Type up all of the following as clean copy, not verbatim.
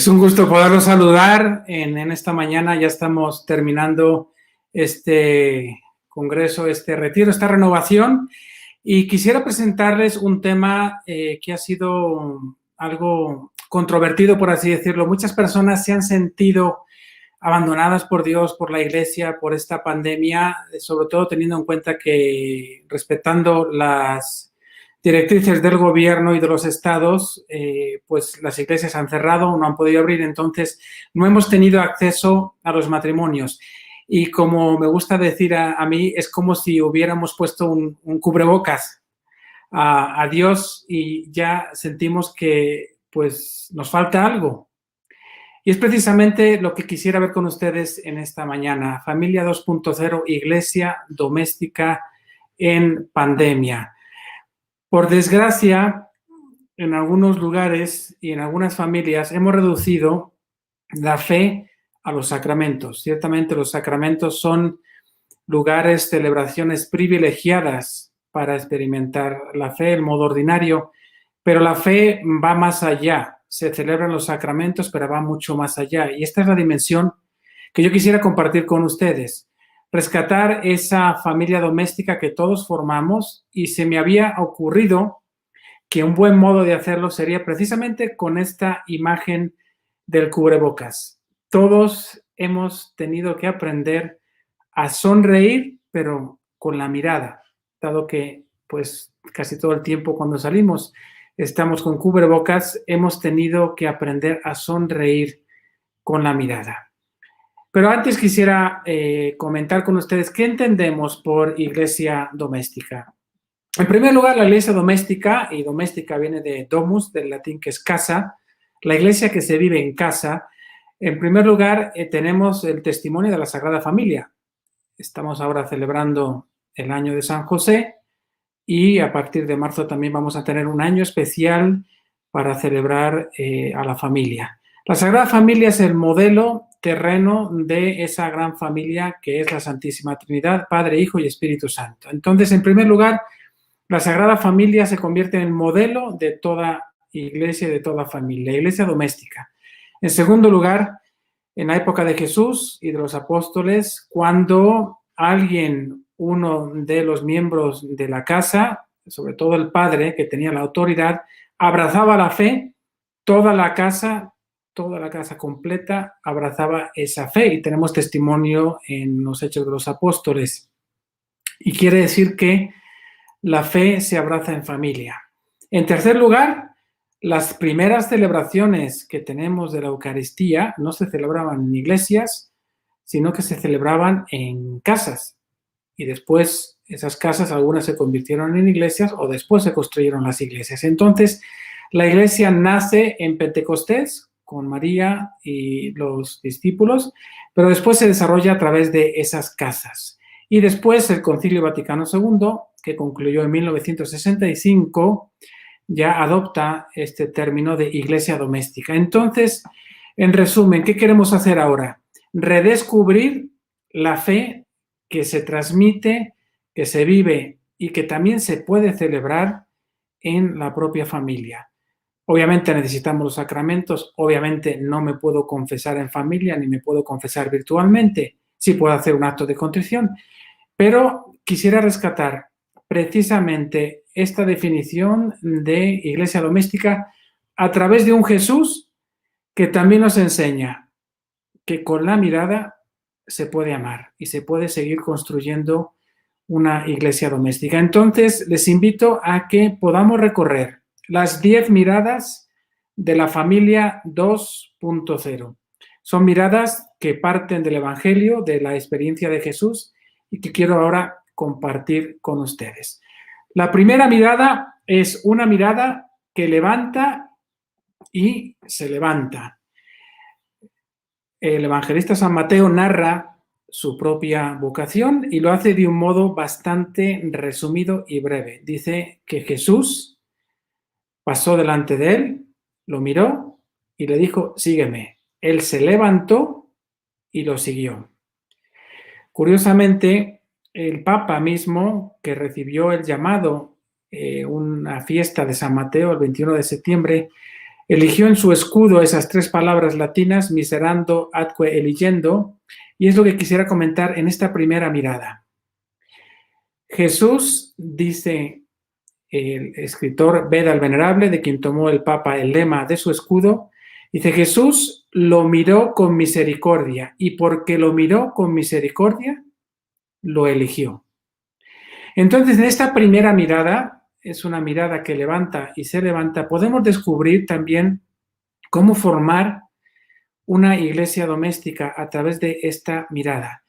Es un gusto poderlos saludar en esta mañana. Ya estamos terminando este congreso, este retiro, esta renovación. Y quisiera presentarles un tema que ha sido algo controvertido, por así decirlo. Muchas personas se han sentido abandonadas por Dios, por la iglesia, por esta pandemia, sobre todo teniendo en cuenta que respetando las directrices del gobierno y de los estados, pues las iglesias han cerrado, no han podido abrir, entonces no hemos tenido acceso a los matrimonios. Y como me gusta decir a mí, es como si hubiéramos puesto un cubrebocas a Dios y ya sentimos que pues nos falta algo. Y es precisamente lo que quisiera ver con ustedes en esta mañana. Familia 2.0, iglesia doméstica en pandemia. Por desgracia, en algunos lugares y en algunas familias hemos reducido la fe a los sacramentos. Ciertamente los sacramentos son lugares, celebraciones privilegiadas para experimentar la fe, el modo ordinario, pero la fe va más allá. Se celebran los sacramentos, pero va mucho más allá. Y esta es la dimensión que yo quisiera compartir con ustedes. Rescatar esa familia doméstica que todos formamos, y se me había ocurrido que un buen modo de hacerlo sería precisamente con esta imagen del cubrebocas. Todos hemos tenido que aprender a sonreír, pero con la mirada, dado que pues casi todo el tiempo cuando salimos estamos con cubrebocas, hemos tenido que aprender a sonreír con la mirada. Pero antes quisiera comentar con ustedes qué entendemos por iglesia doméstica. En primer lugar, la iglesia doméstica, y doméstica viene de domus, del latín que es casa, la iglesia que se vive en casa. En primer lugar, tenemos el testimonio de la Sagrada Familia. Estamos ahora celebrando el año de San José y a partir de marzo también vamos a tener un año especial para celebrar a la familia. La Sagrada Familia es el modelo terreno de esa gran familia que es la Santísima Trinidad, Padre, Hijo y Espíritu Santo. Entonces, en primer lugar, la Sagrada Familia se convierte en el modelo de toda iglesia y de toda familia, la iglesia doméstica. En segundo lugar, en la época de Jesús y de los apóstoles, cuando alguien, uno de los miembros de la casa, sobre todo el padre que tenía la autoridad, abrazaba la fe, toda la casa completa abrazaba esa fe, y tenemos testimonio en los Hechos de los Apóstoles. Y quiere decir que la fe se abraza en familia. En tercer lugar, las primeras celebraciones que tenemos de la Eucaristía no se celebraban en iglesias, sino que se celebraban en casas. Y después esas casas, algunas se convirtieron en iglesias o después se construyeron las iglesias. Entonces, la iglesia nace en Pentecostés con María y los discípulos, pero después se desarrolla a través de esas casas. Y después el Concilio Vaticano II, que concluyó en 1965, ya adopta este término de iglesia doméstica. Entonces, en resumen, ¿qué queremos hacer ahora? Redescubrir la fe que se transmite, que se vive y que también se puede celebrar en la propia familia. Obviamente necesitamos los sacramentos, obviamente no me puedo confesar en familia ni me puedo confesar virtualmente, sí puedo hacer un acto de contrición, pero quisiera rescatar precisamente esta definición de iglesia doméstica a través de un Jesús que también nos enseña que con la mirada se puede amar y se puede seguir construyendo una iglesia doméstica. Entonces, les invito a que podamos recorrer las 10 miradas de la familia 2.0. Son miradas que parten del Evangelio, de la experiencia de Jesús, y que quiero ahora compartir con ustedes. La primera mirada es una mirada que levanta y se levanta. El evangelista San Mateo narra su propia vocación y lo hace de un modo bastante resumido y breve. Dice que Jesús pasó delante de él, lo miró y le dijo, sígueme. Él se levantó y lo siguió. Curiosamente, el Papa mismo, que recibió el llamado, una fiesta de San Mateo el 21 de septiembre, Eligió en su escudo esas 3 palabras latinas, miserando, atque eligiendo, y es lo que quisiera comentar en esta primera mirada. Jesús, dice el escritor Beda el Venerable, de quien tomó el Papa el lema de su escudo, dice: Jesús lo miró con misericordia, y porque lo miró con misericordia, lo eligió. Entonces, en esta primera mirada, es una mirada que levanta y se levanta, podemos descubrir también cómo formar una iglesia doméstica a través de esta mirada.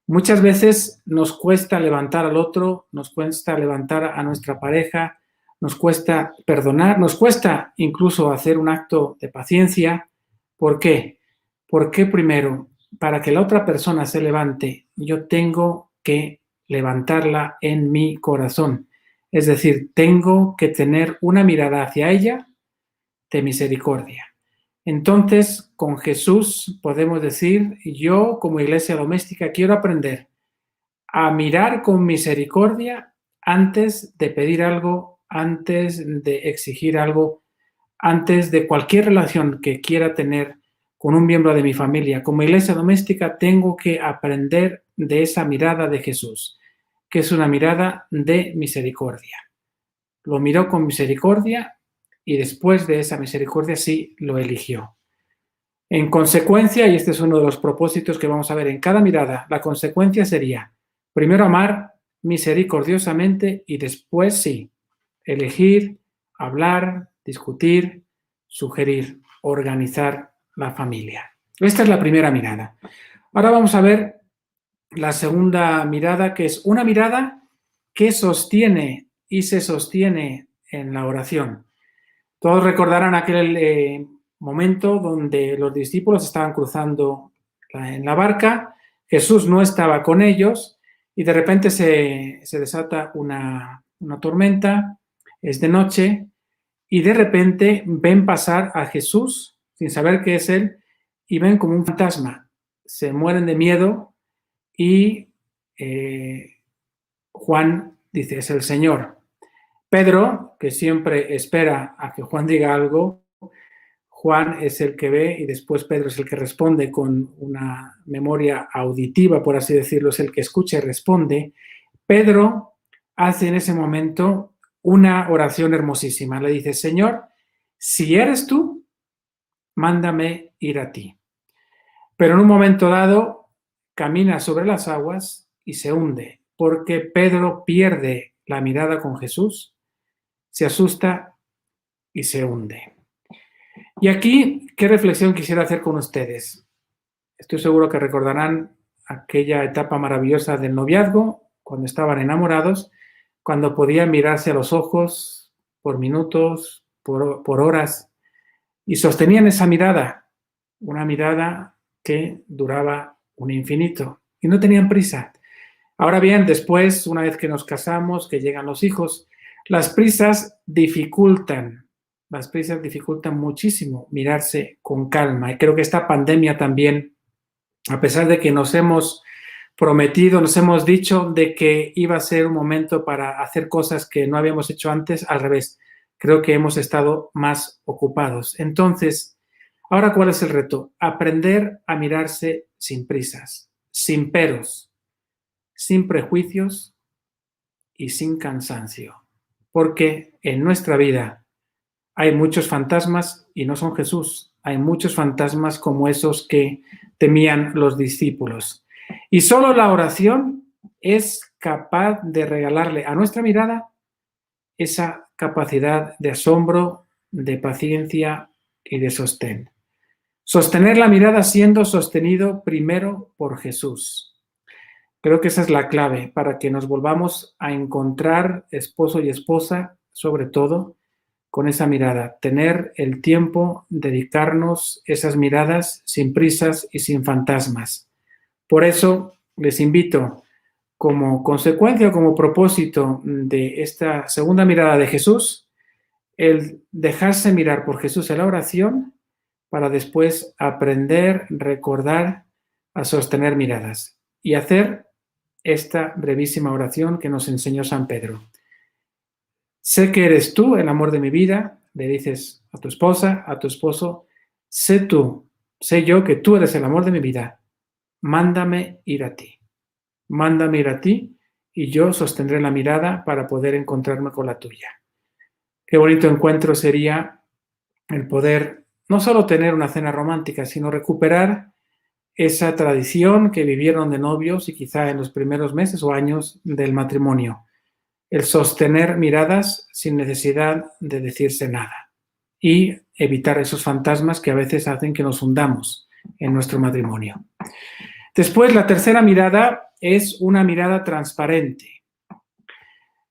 Muchas veces nos cuesta levantar al otro, nos cuesta levantar a nuestra pareja, nos cuesta perdonar, nos cuesta incluso hacer un acto de paciencia. ¿Por qué? Porque primero, para que la otra persona se levante, yo tengo que levantarla en mi corazón. Es decir, tengo que tener una mirada hacia ella de misericordia. Entonces, con Jesús podemos decir: yo como iglesia doméstica quiero aprender a mirar con misericordia antes de pedir algo, antes de exigir algo, antes de cualquier relación que quiera tener con un miembro de mi familia. Como iglesia doméstica tengo que aprender de esa mirada de Jesús, que es una mirada de misericordia. Lo miró con misericordia y después de esa misericordia sí lo eligió. En consecuencia, y este es uno de los propósitos que vamos a ver en cada mirada, la consecuencia sería, primero, amar misericordiosamente y después sí, elegir, hablar, discutir, sugerir, organizar la familia. Esta es la primera mirada. Ahora vamos a ver la segunda mirada, que es una mirada que sostiene y se sostiene en la oración. Todos recordarán aquel momento donde los discípulos estaban cruzando en la barca, Jesús no estaba con ellos y de repente se desata una tormenta, es de noche y de repente ven pasar a Jesús sin saber que es él y ven como un fantasma, se mueren de miedo y Juan dice: es el Señor. Pedro, que siempre espera a que Juan diga algo, Juan es el que ve y después Pedro es el que responde con una memoria auditiva, por así decirlo, es el que escucha y responde. Pedro hace en ese momento una oración hermosísima. Le dice: Señor, si eres tú, mándame ir a ti. Pero en un momento dado camina sobre las aguas y se hunde, porque Pedro pierde la mirada con Jesús, se asusta y se hunde. Y aquí, ¿qué reflexión quisiera hacer con ustedes? Estoy seguro que recordarán aquella etapa maravillosa del noviazgo, cuando estaban enamorados, cuando podían mirarse a los ojos por minutos, por horas, y sostenían esa mirada, una mirada que duraba un infinito, y no tenían prisa. Ahora bien, después, una vez que nos casamos, que llegan los hijos, las prisas dificultan muchísimo mirarse con calma. Y creo que esta pandemia también, a pesar de que nos hemos prometido, nos hemos dicho de que iba a ser un momento para hacer cosas que no habíamos hecho antes, al revés, creo que hemos estado más ocupados. Entonces, ahora, ¿cuál es el reto? Aprender a mirarse sin prisas, sin peros, sin prejuicios y sin cansancio. Porque en nuestra vida hay muchos fantasmas y no son Jesús. Hay muchos fantasmas como esos que temían los discípulos. Y solo la oración es capaz de regalarle a nuestra mirada esa capacidad de asombro, de paciencia y de sostén. Sostener la mirada siendo sostenido primero por Jesús. Creo que esa es la clave para que nos volvamos a encontrar esposo y esposa, sobre todo, con esa mirada, tener el tiempo, dedicarnos esas miradas sin prisas y sin fantasmas. Por eso les invito, como consecuencia o como propósito de esta segunda mirada de Jesús, el dejarse mirar por Jesús en la oración para después aprender, recordar a sostener miradas y hacer esta brevísima oración que nos enseñó San Pedro. Sé que eres tú el amor de mi vida, Le dices a tu esposa, a tu esposo, sé yo que tú eres el amor de mi vida. Mándame ir a ti. Mándame ir a ti y yo sostendré la mirada para poder encontrarme con la tuya. Qué bonito encuentro sería el poder no solo tener una cena romántica, sino recuperar esa tradición que vivieron de novios y quizá en los primeros meses o años del matrimonio. El sostener miradas sin necesidad de decirse nada y evitar esos fantasmas que a veces hacen que nos hundamos en nuestro matrimonio. Después, la tercera mirada es una mirada transparente.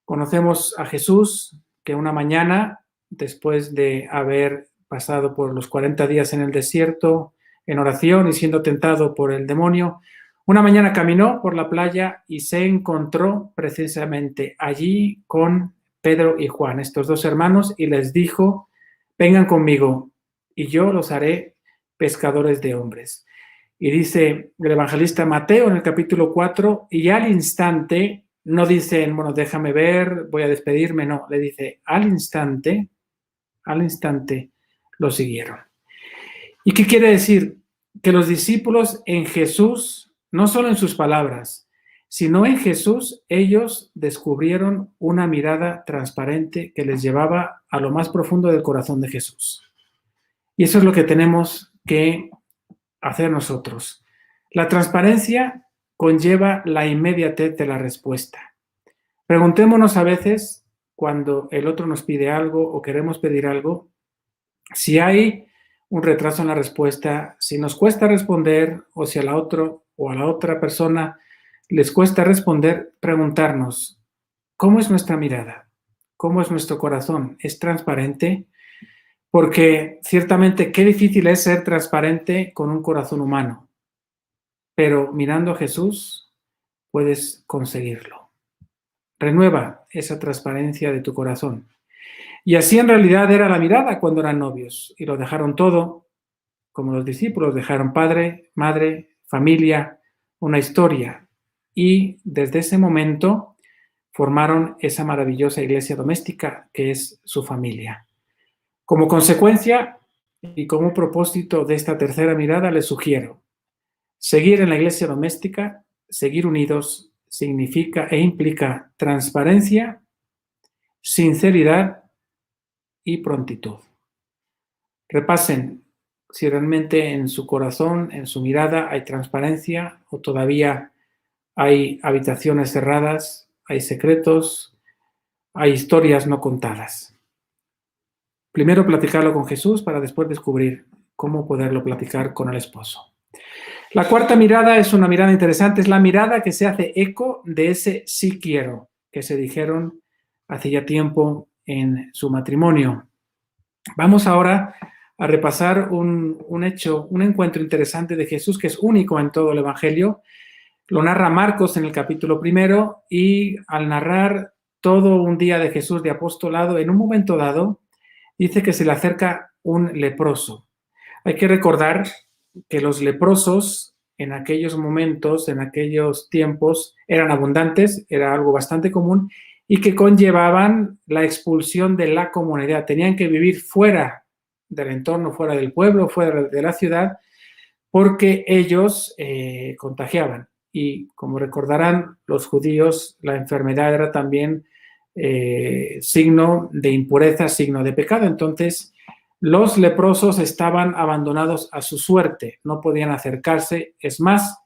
Conocemos a Jesús que una mañana, después de haber pasado por los 40 días en el desierto, en oración y siendo tentado por el demonio, una mañana caminó por la playa y se encontró precisamente allí con Pedro y Juan, estos dos hermanos, y les dijo, vengan conmigo y yo los haré pescadores de hombres. Y dice el evangelista Mateo en el capítulo 4, y al instante, no dicen, bueno, déjame ver, voy a despedirme, no, le dice, al instante lo siguieron. ¿Y qué quiere decir? Que los discípulos en Jesús, no solo en sus palabras, sino en Jesús, ellos descubrieron una mirada transparente que les llevaba a lo más profundo del corazón de Jesús. Y eso es lo que tenemos que hacer nosotros. La transparencia conlleva la inmediatez de la respuesta. Preguntémonos a veces, cuando el otro nos pide algo o queremos pedir algo, si hay un retraso en la respuesta, si nos cuesta responder o si a la otra persona les cuesta responder, preguntarnos, ¿cómo es nuestra mirada? ¿Cómo es nuestro corazón? ¿Es transparente? Porque ciertamente qué difícil es ser transparente con un corazón humano, pero mirando a Jesús puedes conseguirlo. Renueva esa transparencia de tu corazón. Y así en realidad era la mirada cuando eran novios y lo dejaron todo, como los discípulos, dejaron padre, madre, familia, una historia y desde ese momento formaron esa maravillosa iglesia doméstica que es su familia. Como consecuencia y como propósito de esta tercera mirada les sugiero seguir en la iglesia doméstica, seguir unidos significa e implica transparencia, sinceridad y prontitud. Repasen si realmente en su corazón, en su mirada hay transparencia o todavía hay habitaciones cerradas, hay secretos, hay historias no contadas. Primero platicarlo con Jesús para después descubrir cómo poderlo platicar con el esposo. La cuarta mirada es una mirada interesante, es la mirada que se hace eco de ese sí quiero que se dijeron hace ya tiempo en su matrimonio. Vamos ahora a repasar un hecho, un encuentro interesante de Jesús que es único en todo el Evangelio. Lo narra Marcos en el capítulo 1 y al narrar todo un día de Jesús de apostolado, en un momento dado, dice que se le acerca un leproso. Hay que recordar que los leprosos en aquellos momentos, en aquellos tiempos, eran abundantes, era algo bastante común y que conllevaban la expulsión de la comunidad. Tenían que vivir fuera del entorno, fuera del pueblo, fuera de la ciudad, porque ellos contagiaban. Y como recordarán los judíos, la enfermedad era también signo de impureza, signo de pecado. Entonces, los leprosos estaban abandonados a su suerte, no podían acercarse. Es más,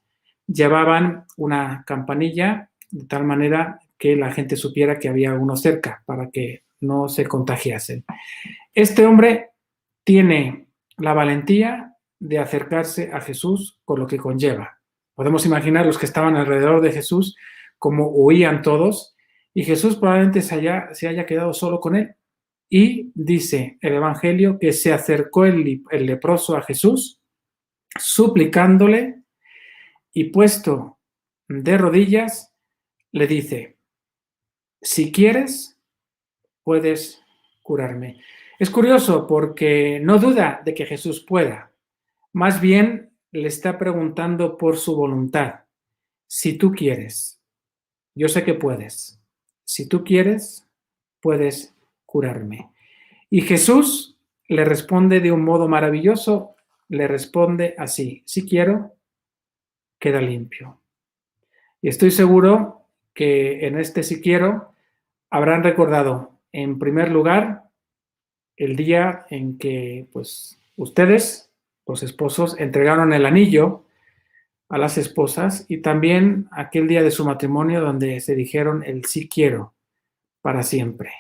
llevaban una campanilla de tal manera que la gente supiera que había uno cerca para que no se contagiasen. Este hombre tiene la valentía de acercarse a Jesús con lo que conlleva. Podemos imaginar los que estaban alrededor de Jesús como huían todos y Jesús probablemente se haya quedado solo con él. Y dice el Evangelio que se acercó el leproso a Jesús suplicándole y puesto de rodillas le dice, si quieres, puedes curarme. Es curioso porque no duda de que Jesús pueda. Más bien le está preguntando por su voluntad. Si tú quieres, yo sé que puedes. Si tú quieres, puedes curarme. Y Jesús le responde de un modo maravilloso, le responde así: si quiero, queda limpio. Y estoy seguro que en este si quiero habrán recordado, en primer lugar, el día en que pues ustedes, los esposos, entregaron el anillo a las esposas, y también aquel día de su matrimonio donde se dijeron el sí quiero para siempre.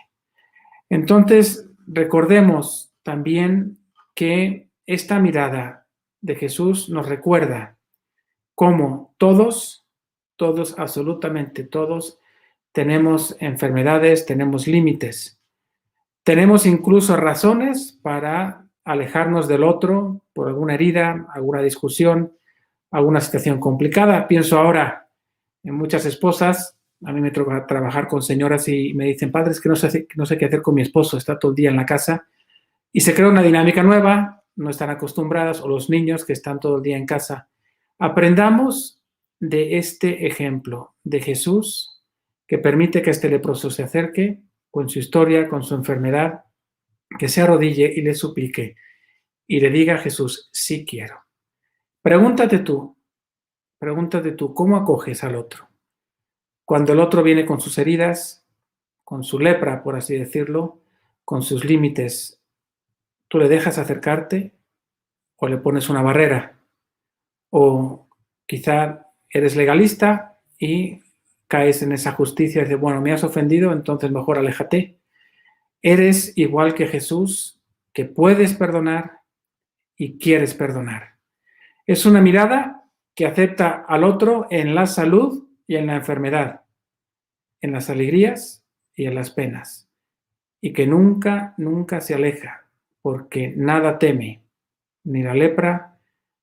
Entonces, recordemos también que esta mirada de Jesús nos recuerda cómo todos, absolutamente todos, tenemos enfermedades, tenemos límites, tenemos incluso razones para alejarnos del otro por alguna herida, alguna discusión, alguna situación complicada. Pienso ahora en muchas esposas. A mí me toca trabajar con señoras y me dicen: padre, es que no sé qué hacer con mi esposo, está todo el día en la casa, y se crea una dinámica nueva, no están acostumbradas, o los niños que están todo el día en casa. Aprendamos de este ejemplo de Jesús, que permite que este leproso se acerque con su historia, con su enfermedad, que se arrodille y le suplique y le diga a Jesús: sí quiero. Pregúntate tú, ¿cómo acoges al otro? Cuando el otro viene con sus heridas, con su lepra, por así decirlo, con sus límites, ¿tú le dejas acercarte o le pones una barrera? O quizá eres legalista y caes en esa justicia de, bueno, me has ofendido, entonces mejor aléjate. Eres igual que Jesús, que puedes perdonar y quieres perdonar. Es una mirada que acepta al otro en la salud y en la enfermedad, en las alegrías y en las penas, y que nunca, nunca se aleja, porque nada teme, ni la lepra,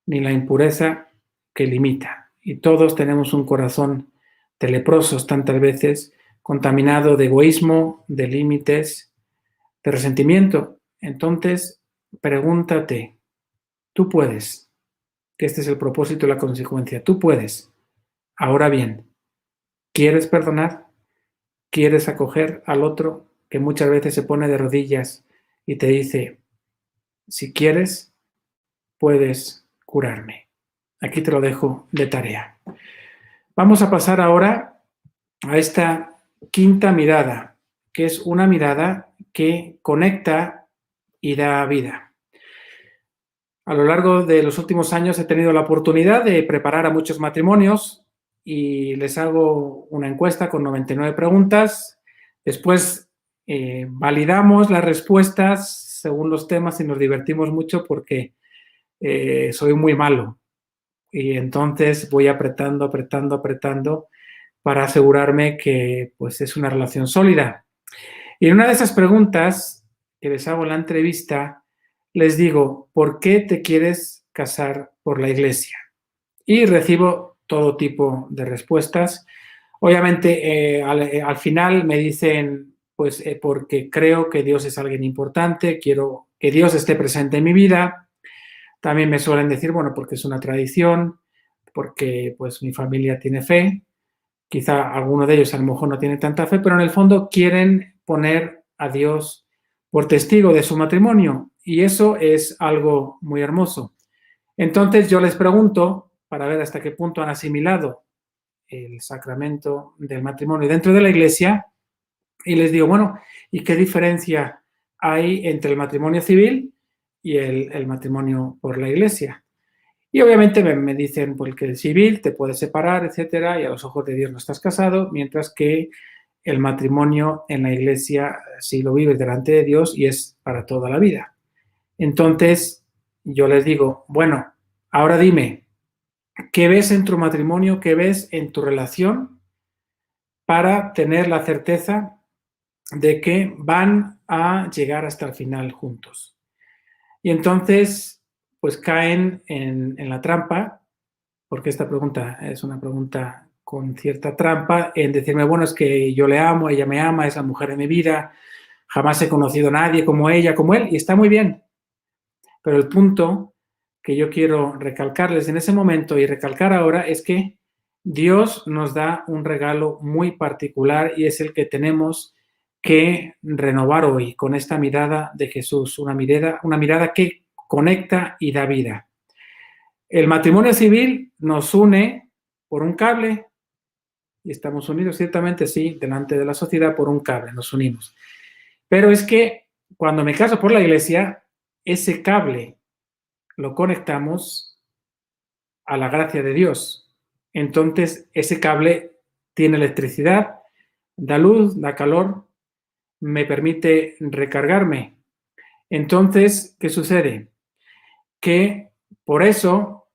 ni la impureza que limita. Y todos tenemos un corazón de leprosos tantas veces, contaminado de egoísmo, de límites, de resentimiento. Entonces, pregúntate, tú puedes, que este es el propósito y la consecuencia, tú puedes. Ahora bien, ¿quieres perdonar? ¿Quieres acoger al otro que muchas veces se pone de rodillas y te dice: si quieres, puedes curarme? Aquí te lo dejo de tarea. Vamos a pasar ahora a esta quinta mirada, que es una mirada que conecta y da vida. A lo largo de los últimos años he tenido la oportunidad de preparar a muchos matrimonios y les hago una encuesta con 99 preguntas. Después validamos las respuestas según los temas y nos divertimos mucho porque soy muy malo. Y entonces voy apretando para asegurarme que pues, es una relación sólida. Y en una de esas preguntas que les hago en la entrevista, les digo: ¿por qué te quieres casar por la iglesia? Y recibo todo tipo de respuestas. Obviamente, al final me dicen, pues porque creo que Dios es alguien importante, quiero que Dios esté presente en mi vida. También me suelen decir, bueno, porque es una tradición, porque pues mi familia tiene fe. Quizá alguno de ellos a lo mejor no tiene tanta fe, pero en el fondo quieren poner a Dios por testigo de su matrimonio, y eso es algo muy hermoso. Entonces yo les pregunto, para ver hasta qué punto han asimilado el sacramento del matrimonio dentro de la iglesia, y les digo, bueno, ¿y qué diferencia hay entre el matrimonio civil y el matrimonio por la iglesia? Y obviamente me dicen pues, que el civil te puede separar, etcétera, y a los ojos de Dios no estás casado, mientras que el matrimonio en la iglesia sí lo vives delante de Dios y es para toda la vida. Entonces, yo les digo, bueno, ahora dime, ¿qué ves en tu matrimonio? ¿Qué ves en tu relación para tener la certeza de que van a llegar hasta el final juntos? Y entonces, pues caen en la trampa, porque esta pregunta es una pregunta con cierta trampa, en decirme, bueno, es que yo le amo, ella me ama, es la mujer de mi vida, jamás he conocido a nadie como ella, como él, y está muy bien. Pero el punto que yo quiero recalcarles en ese momento y recalcar ahora es que Dios nos da un regalo muy particular, y es el que tenemos que renovar hoy con esta mirada de Jesús, una mirada que conecta y da vida. El matrimonio civil nos une por un cable, y estamos unidos ciertamente, sí, delante de la sociedad por un cable, nos unimos. Pero es que cuando me caso por la iglesia, ese cable lo conectamos a la gracia de Dios. Entonces, ese cable tiene electricidad, da luz, da calor, me permite recargarme. Entonces, ¿qué sucede? Que por eso,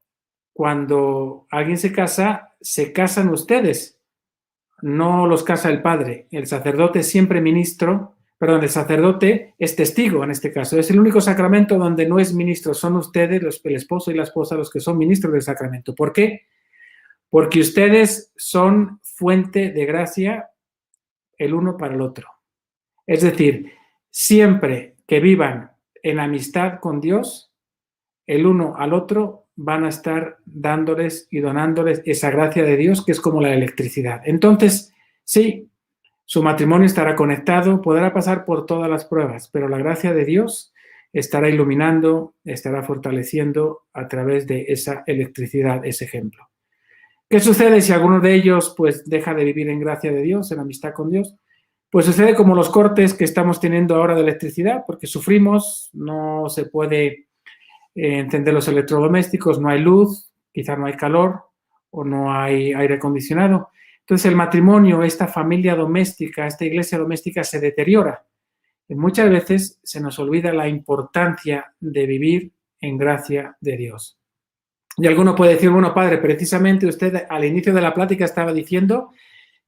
cuando alguien se casan ustedes, no los casa el padre. El sacerdote es siempre ministro, perdón, el sacerdote es testigo en este caso. Es el único sacramento donde no es ministro, son ustedes, el esposo y la esposa, los que son ministros del sacramento. ¿Por qué? Porque ustedes son fuente de gracia el uno para el otro. Es decir, siempre que vivan en amistad con Dios, el uno al otro van a estar dándoles y donándoles esa gracia de Dios que es como la electricidad. Entonces, sí, su matrimonio estará conectado, podrá pasar por todas las pruebas, pero la gracia de Dios estará iluminando, estará fortaleciendo a través de esa electricidad, ese ejemplo. ¿Qué sucede si alguno de ellos pues deja de vivir en gracia de Dios, en amistad con Dios? Pues sucede como los cortes que estamos teniendo ahora de electricidad, porque sufrimos, no se puede encender los electrodomésticos, no hay luz, quizás no hay calor o no hay aire acondicionado. Entonces el matrimonio, esta familia doméstica, esta iglesia doméstica se deteriora. Y muchas veces se nos olvida la importancia de vivir en gracia de Dios. Y alguno puede decir, bueno, padre, precisamente usted al inicio de la plática estaba diciendo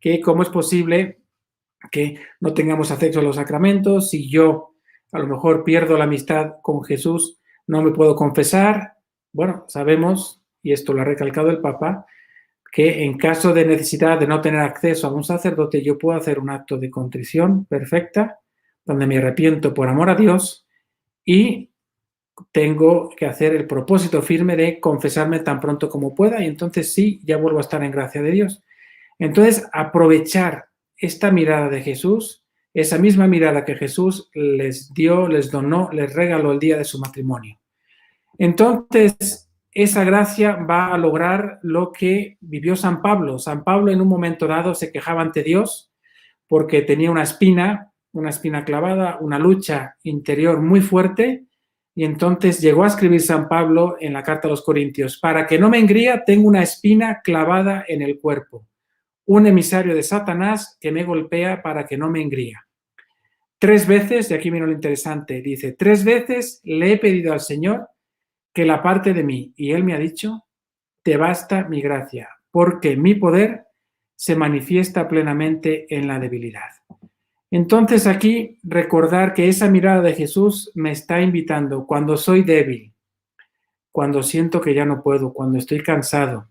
que cómo es posible que no tengamos acceso a los sacramentos, si yo a lo mejor pierdo la amistad con Jesús, no me puedo confesar. Bueno, sabemos, y esto lo ha recalcado el Papa, que en caso de necesidad de no tener acceso a un sacerdote, yo puedo hacer un acto de contrición perfecta, donde me arrepiento por amor a Dios y tengo que hacer el propósito firme de confesarme tan pronto como pueda y entonces sí, ya vuelvo a estar en gracia de Dios. Entonces, aprovechar esta mirada de Jesús, esa misma mirada que Jesús les dio, les donó, les regaló el día de su matrimonio. Entonces, esa gracia va a lograr lo que vivió San Pablo. San Pablo en un momento dado se quejaba ante Dios porque tenía una espina clavada, una lucha interior muy fuerte, y entonces llegó a escribir San Pablo en la carta a los Corintios: para que no me engría, tengo una espina clavada en el cuerpo, un emisario de Satanás que me golpea para que no me engría. 3 veces, y aquí viene lo interesante, dice, 3 veces le he pedido al Señor que la parte de mí, y Él me ha dicho, te basta mi gracia, porque mi poder se manifiesta plenamente en la debilidad. Entonces aquí recordar que esa mirada de Jesús me está invitando cuando soy débil, cuando siento que ya no puedo, cuando estoy cansado,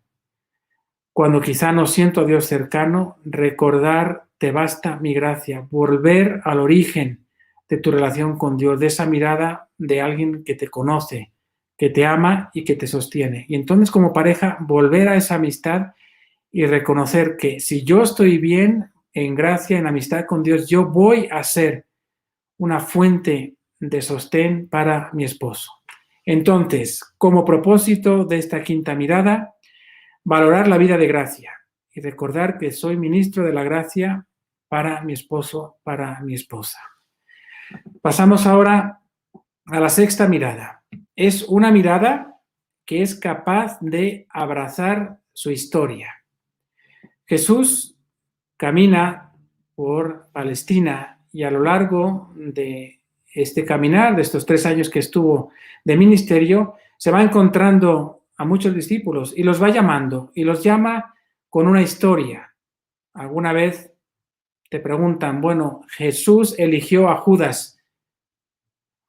cuando quizá no siento a Dios cercano, recordar, te basta mi gracia, volver al origen de tu relación con Dios, de esa mirada de alguien que te conoce, que te ama y que te sostiene. Y entonces como pareja, volver a esa amistad y reconocer que si yo estoy bien, en gracia, en amistad con Dios, yo voy a ser una fuente de sostén para mi esposo. Entonces, como propósito de esta quinta mirada, valorar la vida de gracia y recordar que soy ministro de la gracia para mi esposo, para mi esposa. Pasamos ahora a la sexta mirada. Es una mirada que es capaz de abrazar su historia. Jesús camina por Palestina y a lo largo de este caminar, de estos 3 años que estuvo de ministerio, se va encontrando a muchos discípulos y los va llamando y los llama con una historia. Alguna vez te preguntan, bueno, ¿Jesús eligió a Judas,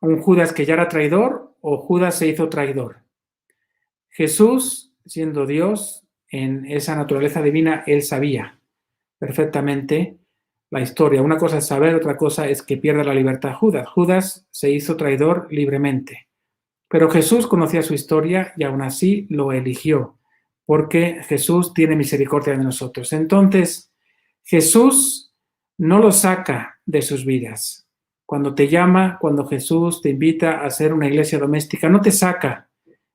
un Judas que ya era traidor o Judas se hizo traidor? Jesús, siendo Dios, en esa naturaleza divina, él sabía perfectamente la historia. Una cosa es saber, otra cosa es que pierda la libertad Judas. Judas se hizo traidor libremente. Pero Jesús conocía su historia y aún así lo eligió, porque Jesús tiene misericordia de nosotros. Entonces, Jesús no lo saca de sus vidas. Cuando te llama, cuando Jesús te invita a ser una iglesia doméstica, no te saca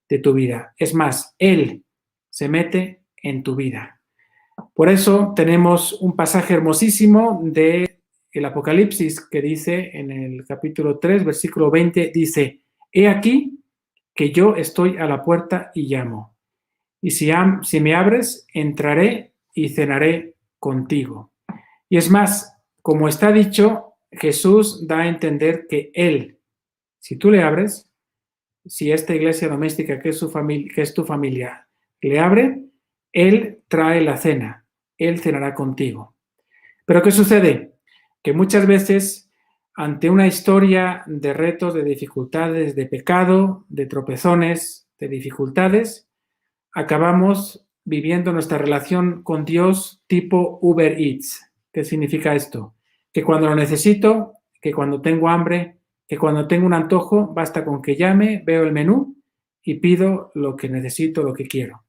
de tu vida. Es más, Él se mete en tu vida. Por eso tenemos un pasaje hermosísimo del Apocalipsis que dice en el capítulo 3, versículo 20, dice, he aquí que yo estoy a la puerta y llamo. Y si me abres, entraré y cenaré contigo. Y es más, como está dicho, Jesús da a entender que Él, si tú le abres, si esta iglesia doméstica que es tu familia, le abre, Él trae la cena, Él cenará contigo. Pero ¿qué sucede? Que muchas veces, ante una historia de retos, de dificultades, de pecado, de tropezones, de dificultades, acabamos viviendo nuestra relación con Dios tipo Uber Eats. ¿Qué significa esto? Que cuando lo necesito, que cuando tengo hambre, que cuando tengo un antojo, basta con que llame, veo el menú y pido lo que necesito, lo que quiero.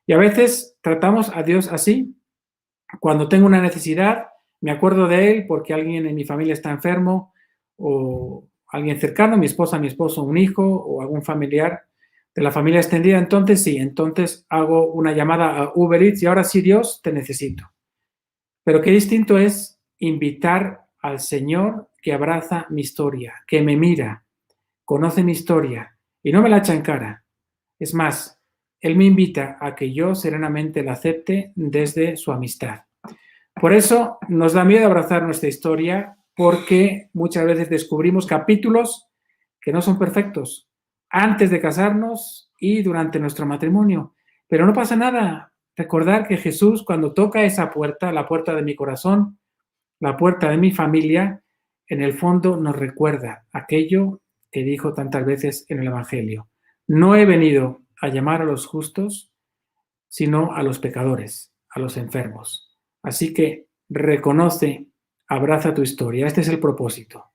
Y a veces tratamos a Dios así. Cuando tengo una necesidad, me acuerdo de Él porque alguien en mi familia está enfermo o alguien cercano, mi esposa, mi esposo, un hijo o algún familiar de la familia extendida, entonces sí, entonces hago una llamada a Uber Eats y ahora sí, Dios, te necesito. Pero qué distinto es invitar al Señor que abraza mi historia, que me mira, conoce mi historia y no me la echa en cara. Es más, Él me invita a que yo serenamente la acepte desde su amistad. Por eso nos da miedo abrazar nuestra historia porque muchas veces descubrimos capítulos que no son perfectos antes de casarnos y durante nuestro matrimonio. Pero no pasa nada. Recordar que Jesús, cuando toca esa puerta, la puerta de mi corazón, la puerta de mi familia, en el fondo nos recuerda aquello que dijo tantas veces en el Evangelio. No he venido a llamar a los justos, sino a los pecadores, a los enfermos. Así que reconoce, abraza tu historia. Este es el propósito.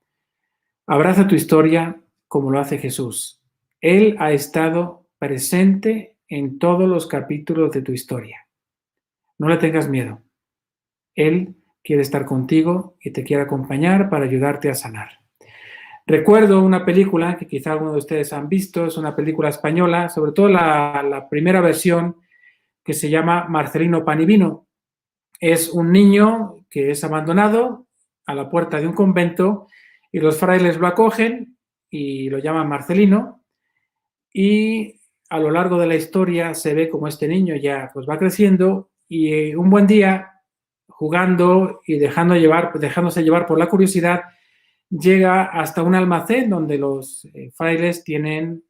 Abraza tu historia como lo hace Jesús. Él ha estado presente en todos los capítulos de tu historia. No le tengas miedo. Él quiere estar contigo y te quiere acompañar para ayudarte a sanar. Recuerdo una película que quizá algunos de ustedes han visto, es una película española, sobre todo la primera versión, que se llama Marcelino Pan y Vino. Es un niño que es abandonado a la puerta de un convento y los frailes lo acogen y lo llaman Marcelino, y a lo largo de la historia se ve como este niño ya pues va creciendo y un buen día, jugando y dejándose llevar por la curiosidad, llega hasta un almacén donde los frailes tienen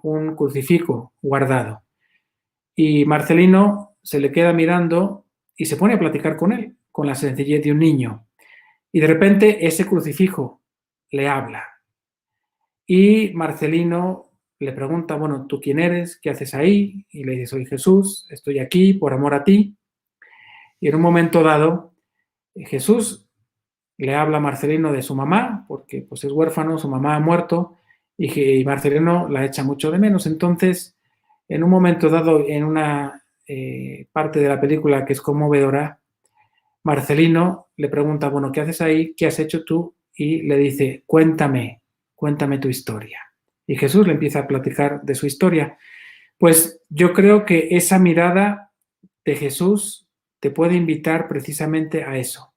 un crucifijo guardado. Y Marcelino se le queda mirando y se pone a platicar con él, con la sencillez de un niño. Y de repente ese crucifijo le habla. Y Marcelino le pregunta, bueno, ¿tú quién eres? ¿Qué haces ahí? Y le dice, soy Jesús, estoy aquí por amor a ti. Y en un momento dado, Jesús le habla a Marcelino de su mamá, porque pues es huérfano, su mamá ha muerto, y Marcelino la echa mucho de menos. Entonces, en un momento dado, en una parte de la película que es conmovedora, Marcelino le pregunta, bueno, ¿qué haces ahí? ¿Qué has hecho tú? Y le dice, cuéntame tu historia. Y Jesús le empieza a platicar de su historia. Pues yo creo que esa mirada de Jesús te puede invitar precisamente a eso.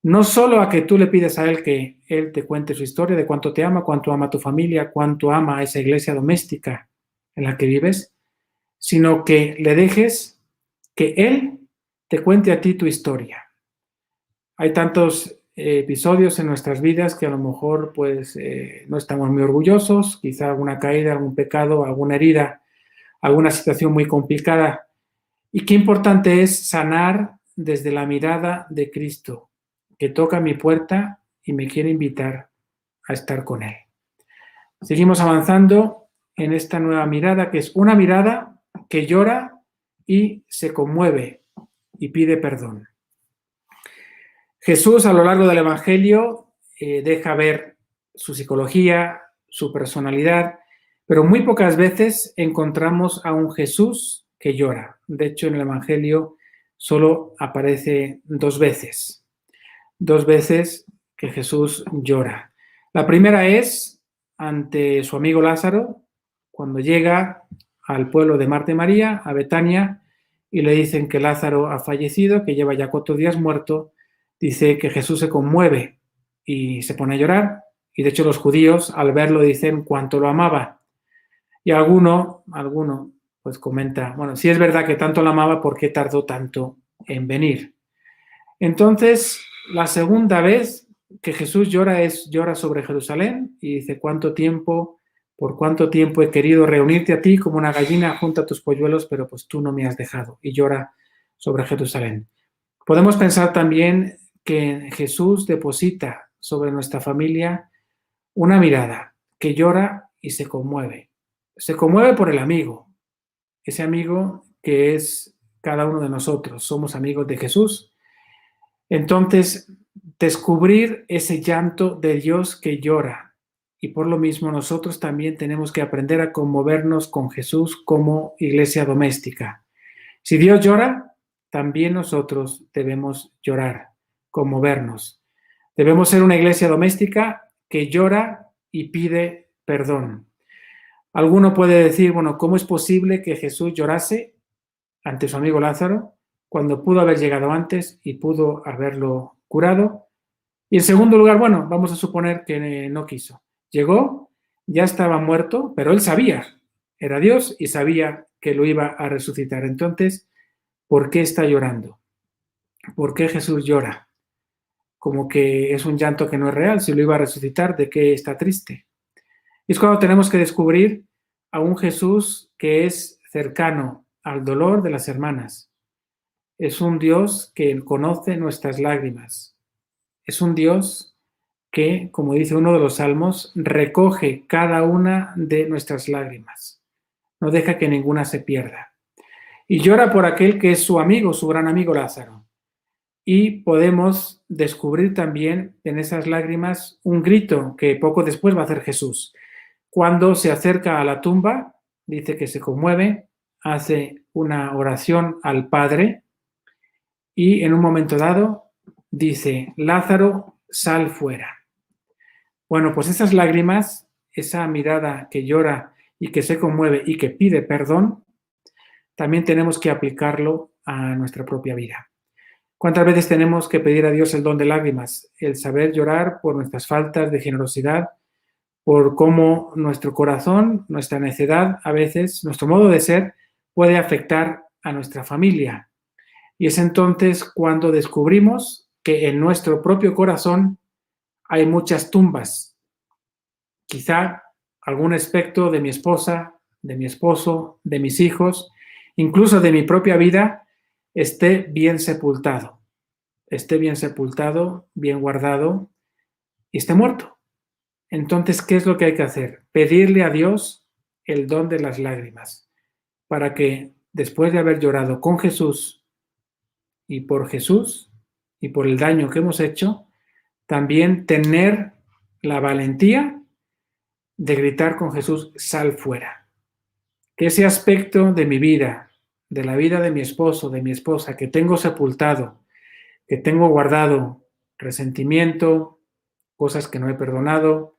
No solo a que tú le pides a Él que Él te cuente su historia de cuánto te ama, cuánto ama a tu familia, cuánto ama a esa iglesia doméstica en la que vives, sino que le dejes que Él te cuente a ti tu historia. Hay tantos episodios en nuestras vidas que a lo mejor pues no estamos muy orgullosos, quizá alguna caída, algún pecado, alguna herida, alguna situación muy complicada. Y qué importante es sanar desde la mirada de Cristo, que toca mi puerta y me quiere invitar a estar con Él. Seguimos avanzando en esta nueva mirada, que es una mirada que llora y se conmueve y pide perdón. Jesús a lo largo del Evangelio deja ver su psicología, su personalidad, pero muy pocas veces encontramos a un Jesús que llora. De hecho, en el Evangelio solo aparece dos veces que Jesús llora. La primera es ante su amigo Lázaro, cuando llega al pueblo de Marta y María, a Betania, y le dicen que Lázaro ha fallecido, que lleva ya 4 días muerto. Dice que Jesús se conmueve y se pone a llorar, y de hecho los judíos al verlo dicen cuánto lo amaba. Y alguno pues comenta, bueno, si es verdad que tanto lo amaba, ¿por qué tardó tanto en venir? Entonces, la segunda vez que Jesús llora sobre Jerusalén y dice, por cuánto tiempo he querido reunirte a ti como una gallina junto a tus polluelos, pero pues tú no me has dejado, y llora sobre Jerusalén. Podemos pensar también que Jesús deposita sobre nuestra familia una mirada que llora y se conmueve. Se conmueve por el amigo, ese amigo que es cada uno de nosotros, somos amigos de Jesús. Entonces, descubrir ese llanto de Dios que llora, y por lo mismo nosotros también tenemos que aprender a conmovernos con Jesús como iglesia doméstica. Si Dios llora, también nosotros debemos llorar, conmovernos. Debemos ser una iglesia doméstica que llora y pide perdón. Alguno puede decir, bueno, ¿cómo es posible que Jesús llorase ante su amigo Lázaro cuando pudo haber llegado antes y pudo haberlo curado? Y en segundo lugar, bueno, vamos a suponer que no quiso. Llegó, ya estaba muerto, pero él sabía, era Dios y sabía que lo iba a resucitar. Entonces, ¿por qué está llorando? ¿Por qué Jesús llora? Como que es un llanto que no es real. Si lo iba a resucitar, ¿de qué está triste? Y es cuando tenemos que descubrir a un Jesús que es cercano al dolor de las hermanas. Es un Dios que conoce nuestras lágrimas. Es un Dios que, como dice uno de los salmos, recoge cada una de nuestras lágrimas. No deja que ninguna se pierda. Y llora por aquel que es su amigo, su gran amigo Lázaro. Y podemos descubrir también en esas lágrimas un grito que poco después va a hacer Jesús. Cuando se acerca a la tumba, dice que se conmueve, hace una oración al Padre y en un momento dado dice, Lázaro, sal fuera. Bueno, pues esas lágrimas, esa mirada que llora y que se conmueve y que pide perdón, también tenemos que aplicarlo a nuestra propia vida. ¿Cuántas veces tenemos que pedir a Dios el don de lágrimas? El saber llorar por nuestras faltas de generosidad, por cómo nuestro corazón, nuestra necedad, a veces, nuestro modo de ser, puede afectar a nuestra familia. Y es entonces cuando descubrimos que en nuestro propio corazón hay muchas tumbas. Quizá algún aspecto de mi esposa, de mi esposo, de mis hijos, incluso de mi propia vida, esté bien sepultado, bien guardado y esté muerto. Entonces, ¿qué es lo que hay que hacer? Pedirle a Dios el don de las lágrimas, para que después de haber llorado con Jesús y por el daño que hemos hecho, también tener la valentía de gritar con Jesús, sal fuera. Que ese aspecto de mi vida, de la vida de mi esposo, de mi esposa, que tengo sepultado, que tengo guardado, resentimiento, cosas que no he perdonado,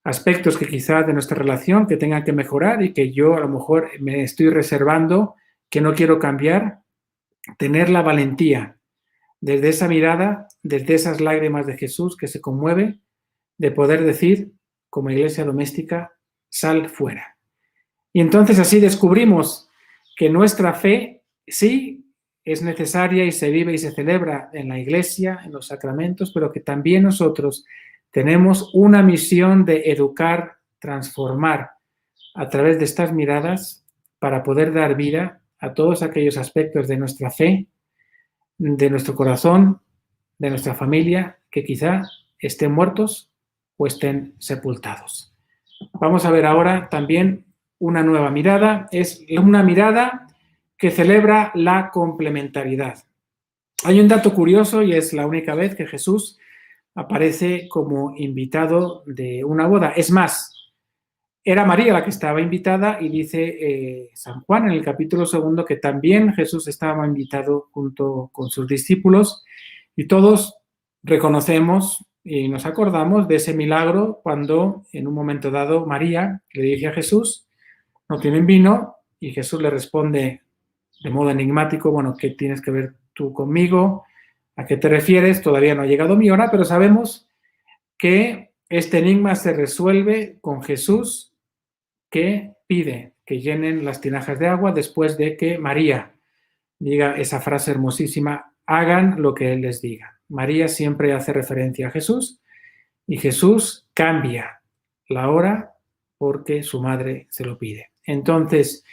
aspectos que quizás de nuestra relación que tengan que mejorar y que yo a lo mejor me estoy reservando, que no quiero cambiar, tener la valentía desde esa mirada, desde esas lágrimas de Jesús que se conmueve, de poder decir, como iglesia doméstica, sal fuera. Y entonces así descubrimos que nuestra fe sí es necesaria y se vive y se celebra en la iglesia, en los sacramentos, pero que también nosotros tenemos una misión de educar, transformar a través de estas miradas para poder dar vida a todos aquellos aspectos de nuestra fe, de nuestro corazón, de nuestra familia, que quizá estén muertos o estén sepultados. Vamos a ver ahora también una nueva mirada, es una mirada que celebra la complementariedad. Hay un dato curioso y es la única vez que Jesús aparece como invitado de una boda. Es más, era María la que estaba invitada y dice San Juan en el capítulo 2 que también Jesús estaba invitado junto con sus discípulos y todos reconocemos Y nos acordamos de ese milagro cuando en un momento dado María le dice a Jesús, no tienen vino, y Jesús le responde de modo enigmático, bueno, ¿qué tienes que ver tú conmigo? ¿A qué te refieres? Todavía no ha llegado mi hora, pero sabemos que este enigma se resuelve con Jesús, que pide que llenen las tinajas de agua después de que María diga esa frase hermosísima, hagan lo que Él les diga. María siempre hace referencia a Jesús y Jesús cambia la hora porque su madre se lo pide. Entonces,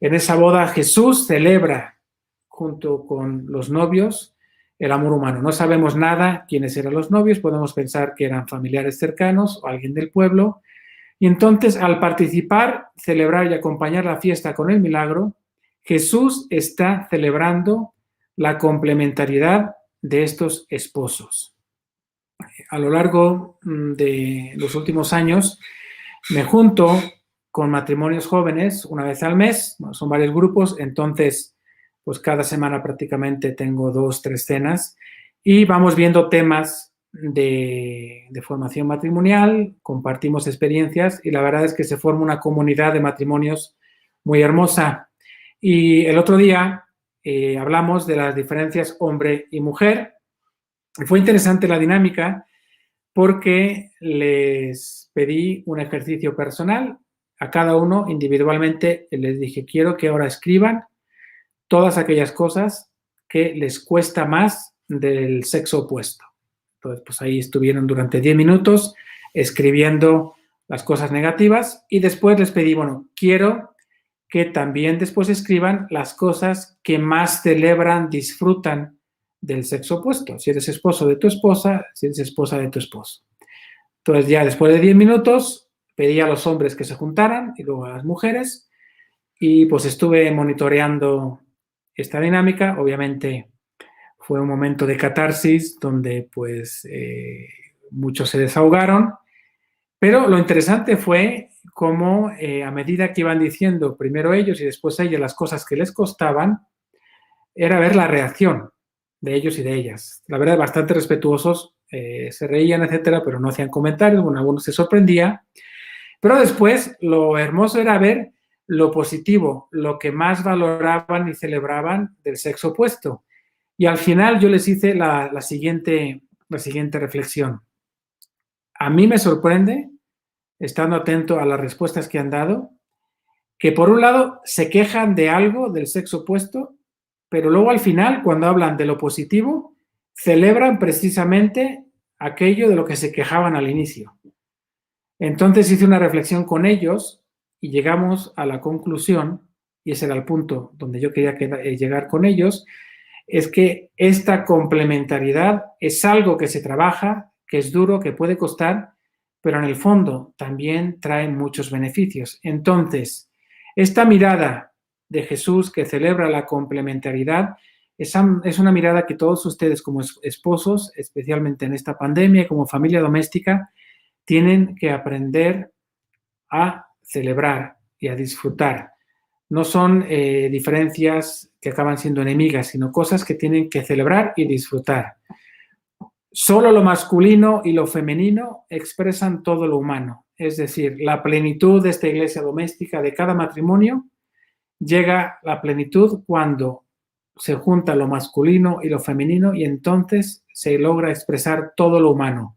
en esa boda Jesús celebra junto con los novios el amor humano. No sabemos nada quiénes eran los novios, podemos pensar que eran familiares cercanos o alguien del pueblo. Y entonces, al participar, celebrar y acompañar la fiesta con el milagro, Jesús está celebrando la complementariedad de estos esposos. A lo largo de los últimos años, me junto con matrimonios jóvenes una vez al mes, son varios grupos, entonces pues cada semana prácticamente tengo 2, 3 cenas y vamos viendo temas de formación matrimonial, compartimos experiencias y la verdad es que se forma una comunidad de matrimonios muy hermosa. Y el otro día hablamos de las diferencias hombre y mujer. Y fue interesante la dinámica porque les pedí un ejercicio personal a cada uno individualmente. Les dije, quiero que ahora escriban todas aquellas cosas que les cuesta más del sexo opuesto. Entonces, pues ahí estuvieron durante 10 minutos escribiendo las cosas negativas y después les pedí, bueno, quiero que también después escriban las cosas que más celebran, disfrutan del sexo opuesto. Si eres esposo de tu esposa, si eres esposa de tu esposo. Entonces ya después de 10 minutos pedí a los hombres que se juntaran y luego a las mujeres y pues estuve monitoreando esta dinámica. Obviamente fue un momento de catarsis donde pues muchos se desahogaron, pero lo interesante fue cómo a medida que iban diciendo primero ellos y después ellas las cosas que les costaban, era ver la reacción de ellos y de ellas. La verdad, bastante respetuosos, se reían, etcétera, pero no hacían comentarios, bueno, algunos se sorprendía. Pero después lo hermoso era ver lo positivo, lo que más valoraban y celebraban del sexo opuesto. Y al final yo les hice la siguiente reflexión. A mí me sorprende, estando atento a las respuestas que han dado, que por un lado se quejan de algo del sexo opuesto, pero luego al final, cuando hablan de lo positivo, celebran precisamente aquello de lo que se quejaban al inicio. Entonces hice una reflexión con ellos y llegamos a la conclusión, y ese era el punto donde yo quería llegar con ellos, es que esta complementariedad es algo que se trabaja, que es duro, que puede costar, pero en el fondo también trae muchos beneficios. Entonces, esta mirada de Jesús que celebra la complementariedad es una mirada que todos ustedes como esposos, especialmente en esta pandemia, como familia doméstica, tienen que aprender a celebrar y a disfrutar. No son diferencias que acaban siendo enemigas, sino cosas que tienen que celebrar y disfrutar. Solo lo masculino y lo femenino expresan todo lo humano. Es decir, la plenitud de esta iglesia doméstica, de cada matrimonio, llega la plenitud cuando se junta lo masculino y lo femenino y entonces se logra expresar todo lo humano.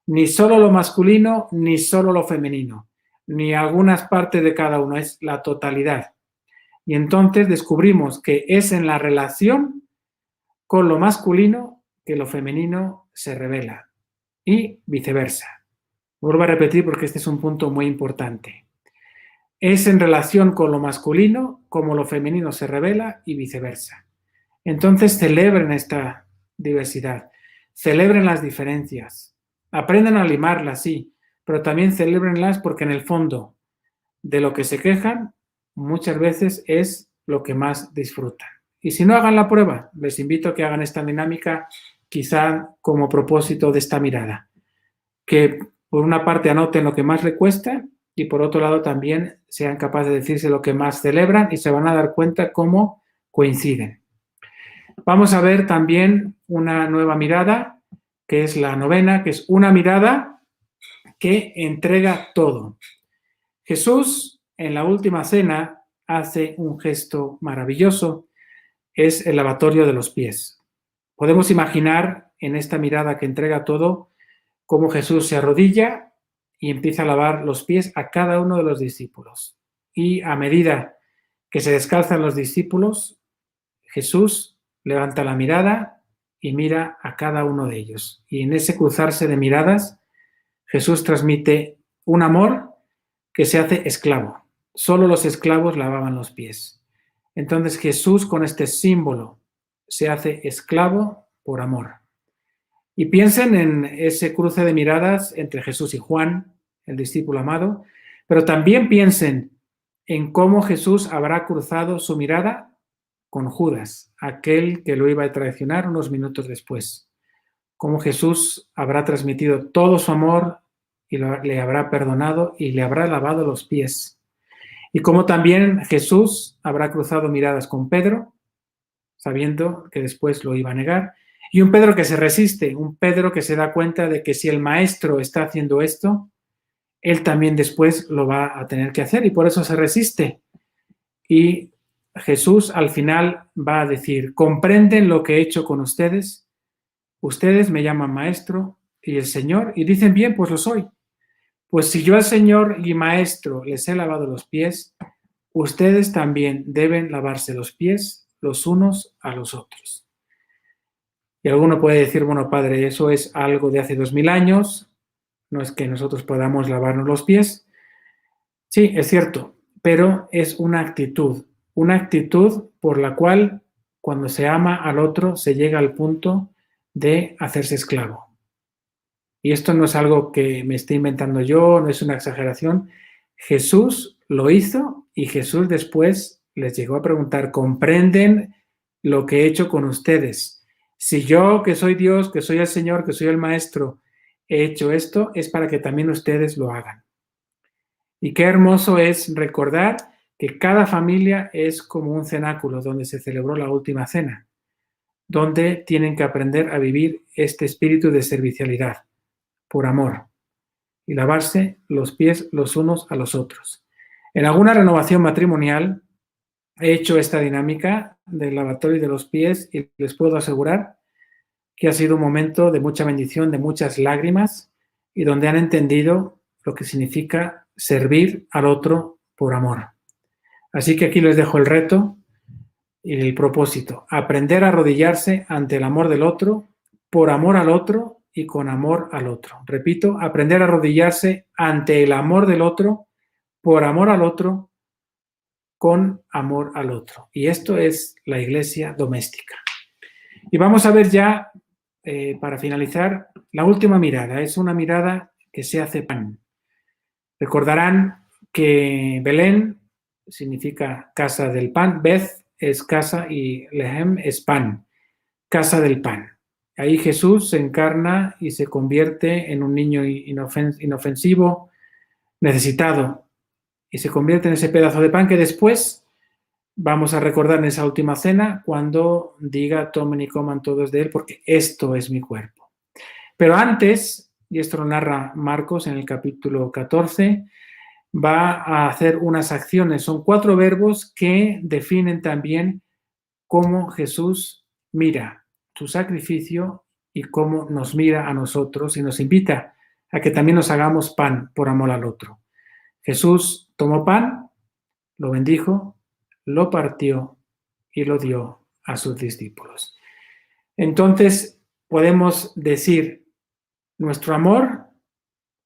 Ni solo lo masculino, ni solo lo femenino, ni algunas partes de cada uno, es la totalidad. Y entonces descubrimos que es en la relación con lo masculino que lo femenino se revela y viceversa. Vuelvo a repetir porque este es un punto muy importante. Es en relación con lo masculino como lo femenino se revela y viceversa. Entonces celebren esta diversidad, celebren las diferencias, aprendan a limarlas, sí, pero también celébrenlas porque en el fondo de lo que se quejan muchas veces es lo que más disfrutan. Y si no, hagan la prueba. Les invito a que hagan esta dinámica quizá como propósito de esta mirada. Que por una parte anoten lo que más les cuesta y por otro lado también sean capaces de decirse lo que más celebran y se van a dar cuenta cómo coinciden. Vamos a ver también una nueva mirada que es la novena, que es una mirada que entrega todo. Jesús, en la última cena, hace un gesto maravilloso, es el lavatorio de los pies. Podemos imaginar en esta mirada que entrega todo, cómo Jesús se arrodilla y empieza a lavar los pies a cada uno de los discípulos. Y a medida que se descalzan los discípulos, Jesús levanta la mirada y mira a cada uno de ellos. Y en ese cruzarse de miradas, Jesús transmite un amor que se hace esclavo. Solo los esclavos lavaban los pies. Entonces Jesús, con este símbolo, se hace esclavo por amor. Y piensen en ese cruce de miradas entre Jesús y Juan, el discípulo amado, pero también piensen en cómo Jesús habrá cruzado su mirada con Judas, aquel que lo iba a traicionar unos minutos después. Cómo Jesús habrá transmitido todo su amor y le habrá perdonado y le habrá lavado los pies. Y cómo también Jesús habrá cruzado miradas con Pedro, sabiendo que después lo iba a negar, y un Pedro que se resiste, un Pedro que se da cuenta de que si el maestro está haciendo esto, él también después lo va a tener que hacer y por eso se resiste. Y Jesús al final va a decir, ¿comprenden lo que he hecho con ustedes? Ustedes me llaman maestro y el Señor, y dicen bien, pues lo soy. Pues si yo al Señor y maestro les he lavado los pies, ustedes también deben lavarse los pies los unos a los otros. Y alguno puede decir, bueno, padre, eso es algo de hace 2000 años, no es que nosotros podamos lavarnos los pies. Sí, es cierto, pero es una actitud por la cual cuando se ama al otro se llega al punto de hacerse esclavo. Y esto no es algo que me esté inventando yo, no es una exageración. Jesús lo hizo y Jesús después les llegó a preguntar, ¿comprenden lo que he hecho con ustedes? Si yo, que soy Dios, que soy el Señor, que soy el Maestro, he hecho esto, es para que también ustedes lo hagan. Y qué hermoso es recordar que cada familia es como un cenáculo donde se celebró la última cena, donde tienen que aprender a vivir este espíritu de servicialidad, por amor, y lavarse los pies los unos a los otros. En alguna renovación matrimonial he hecho esta dinámica del lavatorio de los pies y les puedo asegurar que ha sido un momento de mucha bendición, de muchas lágrimas y donde han entendido lo que significa servir al otro por amor. Así que aquí les dejo el reto y el propósito, aprender a arrodillarse ante el amor del otro, por amor al otro y con amor al otro. Repito, aprender a arrodillarse ante el amor del otro, por amor al otro, con amor al otro. Y esto es la iglesia doméstica. Y vamos a ver ya, para finalizar, la última mirada. Es una mirada que se hace pan. Recordarán que Belén significa casa del pan, Beth es casa y Lehem es pan, casa del pan. Ahí Jesús se encarna y se convierte en un niño inofensivo, necesitado, y se convierte en ese pedazo de pan que después vamos a recordar en esa última cena cuando diga tomen y coman todos de él porque esto es mi cuerpo. Pero antes, y esto lo narra Marcos en el capítulo 14, va a hacer unas acciones. Son 4 verbos que definen también cómo Jesús mira su sacrificio y cómo nos mira a nosotros y nos invita a que también nos hagamos pan por amor al otro. Jesús tomó pan, lo bendijo, lo partió y lo dio a sus discípulos. Entonces podemos decir, nuestro amor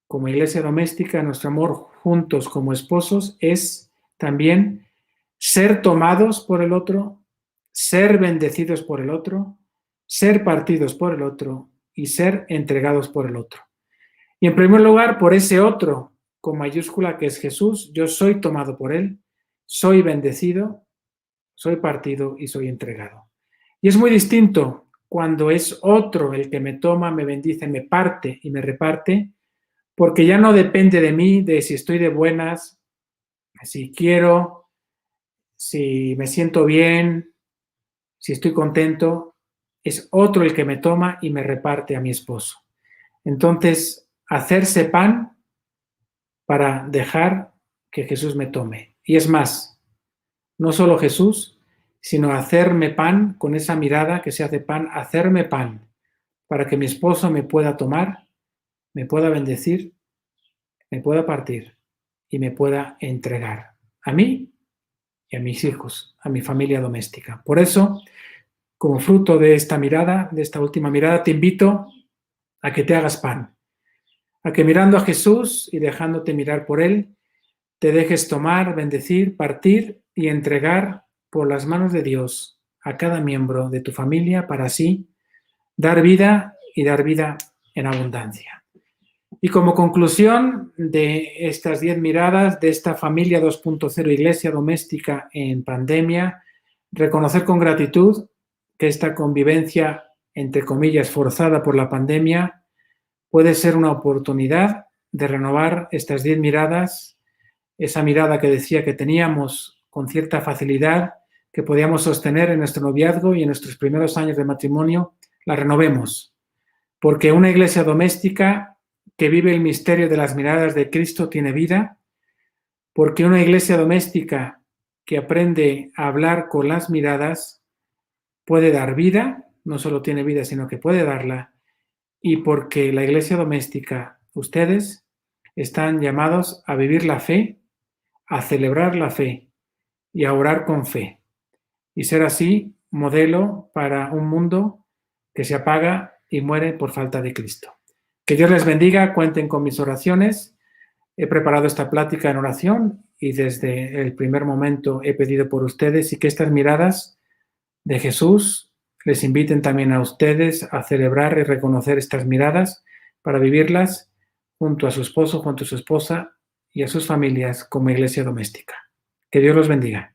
como iglesia doméstica, nuestro amor juntos como esposos es también ser tomados por el otro, ser bendecidos por el otro, ser partidos por el otro y ser entregados por el otro. Y en primer lugar, por ese otro con mayúscula que es Jesús, yo soy tomado por él, soy bendecido, soy partido y soy entregado. Y es muy distinto cuando es otro el que me toma, me bendice, me parte y me reparte, porque ya no depende de mí, de si estoy de buenas, si quiero, si me siento bien, si estoy contento, es otro el que me toma y me reparte a mi esposo. Entonces, hacerse pan para dejar que Jesús me tome. Y es más, no solo Jesús, sino hacerme pan con esa mirada que se hace pan, hacerme pan para que mi esposo me pueda tomar, me pueda bendecir, me pueda partir y me pueda entregar a mí y a mis hijos, a mi familia doméstica. Por eso, como fruto de esta mirada, de esta última mirada, te invito a que te hagas pan, a que mirando a Jesús y dejándote mirar por Él, te dejes tomar, bendecir, partir y entregar por las manos de Dios a cada miembro de tu familia para así dar vida y dar vida en abundancia. Y como conclusión de estas 10 miradas de esta familia 2.0 iglesia doméstica en pandemia, reconocer con gratitud que esta convivencia, entre comillas, forzada por la pandemia, puede ser una oportunidad de renovar estas 10 miradas, esa mirada que decía que teníamos con cierta facilidad, que podíamos sostener en nuestro noviazgo y en nuestros primeros años de matrimonio, la renovemos. Porque una iglesia doméstica que vive el misterio de las miradas de Cristo tiene vida, porque una iglesia doméstica que aprende a hablar con las miradas puede dar vida, no solo tiene vida, sino que puede darla, y porque la iglesia doméstica, ustedes, están llamados a vivir la fe, a celebrar la fe y a orar con fe, y ser así modelo para un mundo que se apaga y muere por falta de Cristo. Que Dios les bendiga, cuenten con mis oraciones. He preparado esta plática en oración y desde el primer momento he pedido por ustedes y que estas miradas de Jesús les inviten también a ustedes a celebrar y reconocer estas miradas para vivirlas junto a su esposo, junto a su esposa y a sus familias como iglesia doméstica. Que Dios los bendiga.